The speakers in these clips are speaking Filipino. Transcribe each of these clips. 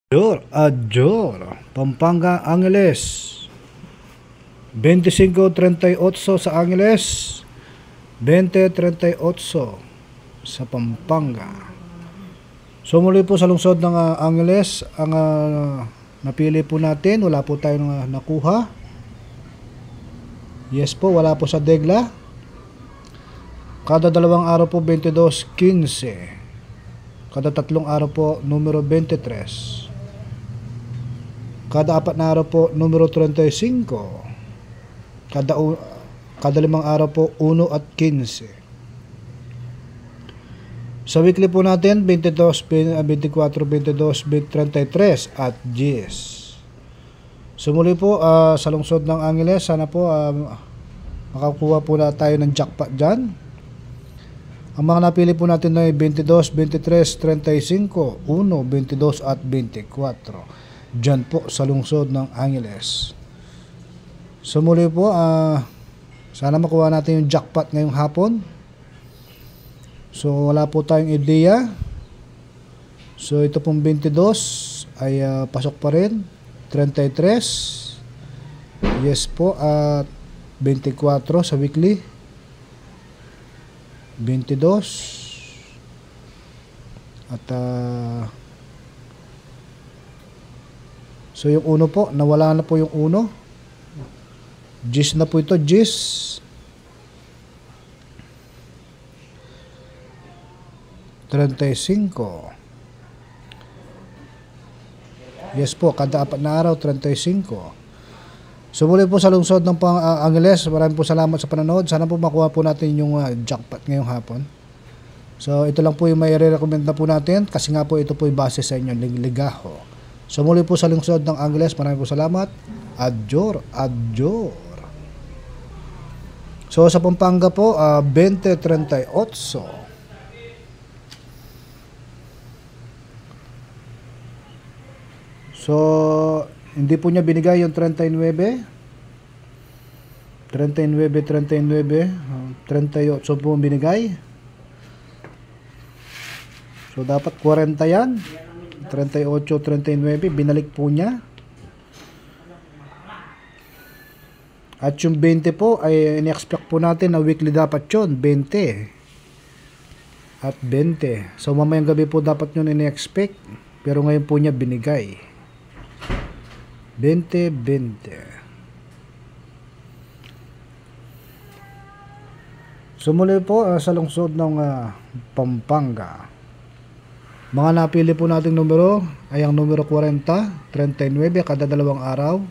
Adjor, Pampanga, Angeles. 25:38 sa Angeles, 20:38 sa Pampanga. So muli po sa lungsod ng Angeles, ang napili po natin, wala po tayong nakuha. Yes po, wala po sa Degla. Kada dalawang araw po 22:15. Kada tatlong araw po numero 23. Kada apat na araw po numero 35. Kada limang araw po 1 at 15. Sa weekly po natin 22, 24, 22, 33 at 10. Sumuli po sa lungsod ng Angeles, sana po makakuha po na tayo ng jackpot dyan. Ang mga napili po natin ay 22, 23, 35, 1, 22 at 24. Dyan po sa lungsod ng Angeles. So muli po, sana makuha natin yung jackpot ngayong hapon. So wala po tayong ideya. So ito pong 22 ay pasok pa rin. 33, yes po, at 24 sa weekly. 22 at so yung 1 po, nawala na po yung 1. Gis na po ito, Gis. 35. Yes po, kada apat na araw 35. So muli po sa lungsod ng Angeles, maraming po salamat sa panonood. Sana po makuha po natin yung jackpot ngayong hapon. So ito lang po yung may re-recommend na po natin, kasi nga po ito po yung base sa inyong ligaho. So muli po sa lungsod ng Angeles, maraming po salamat. Adjor. So sa Pampanga po, 20:38. So hindi po niya binigay yung 39. 38 po binigay. So dapat 40 yan. 38, 39, binalik po niya. At yung 20 po ay in-expect po natin na weekly dapat yun, 20 at 20. So mamayang gabi po dapat yun in-expect, pero ngayon po niya binigay 20, 20. So muli po sa lungsod ng Pampanga, mga napili po nating numero ay ang numero 40, 39 kada dalawang araw,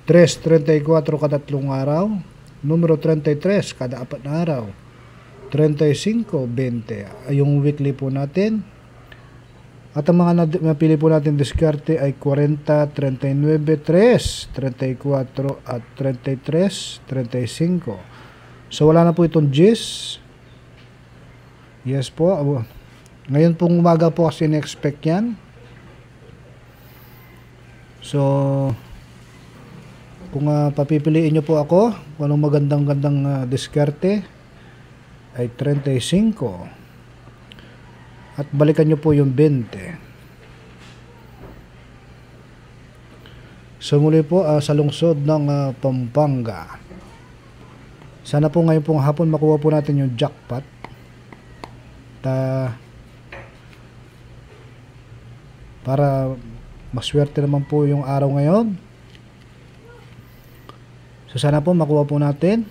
3, 34 kada tatlong araw, numero 33 kada apat na araw, 35, 20 ay yung weekly po natin. At ang mga napili po natin diskarte ay 40, 39, 3, 34 at 33, 35. So wala na po itong Gis. Yes po. Ngayon pong umaga po kasi in-expect yan. So kung papipiliin nyo po ako kung anong magandang diskarte, ay 35 at balikan nyo po yung 20. So muli po sa lungsod ng Pampanga, sana po ngayon pong hapon makuha po natin yung jackpot. Para maswerte naman po yung araw ngayon. So sana po makuha po natin.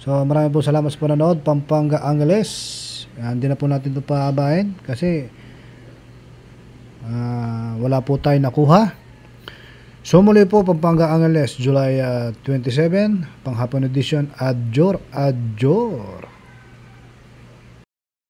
So maraming po salamat sa panonood. Pampanga, Angeles. Hindi na po natin ito paabahin kasi wala po tayo nakuha. So muli po, Pampanga, Angeles, July 27, panghapon edition. Adjor.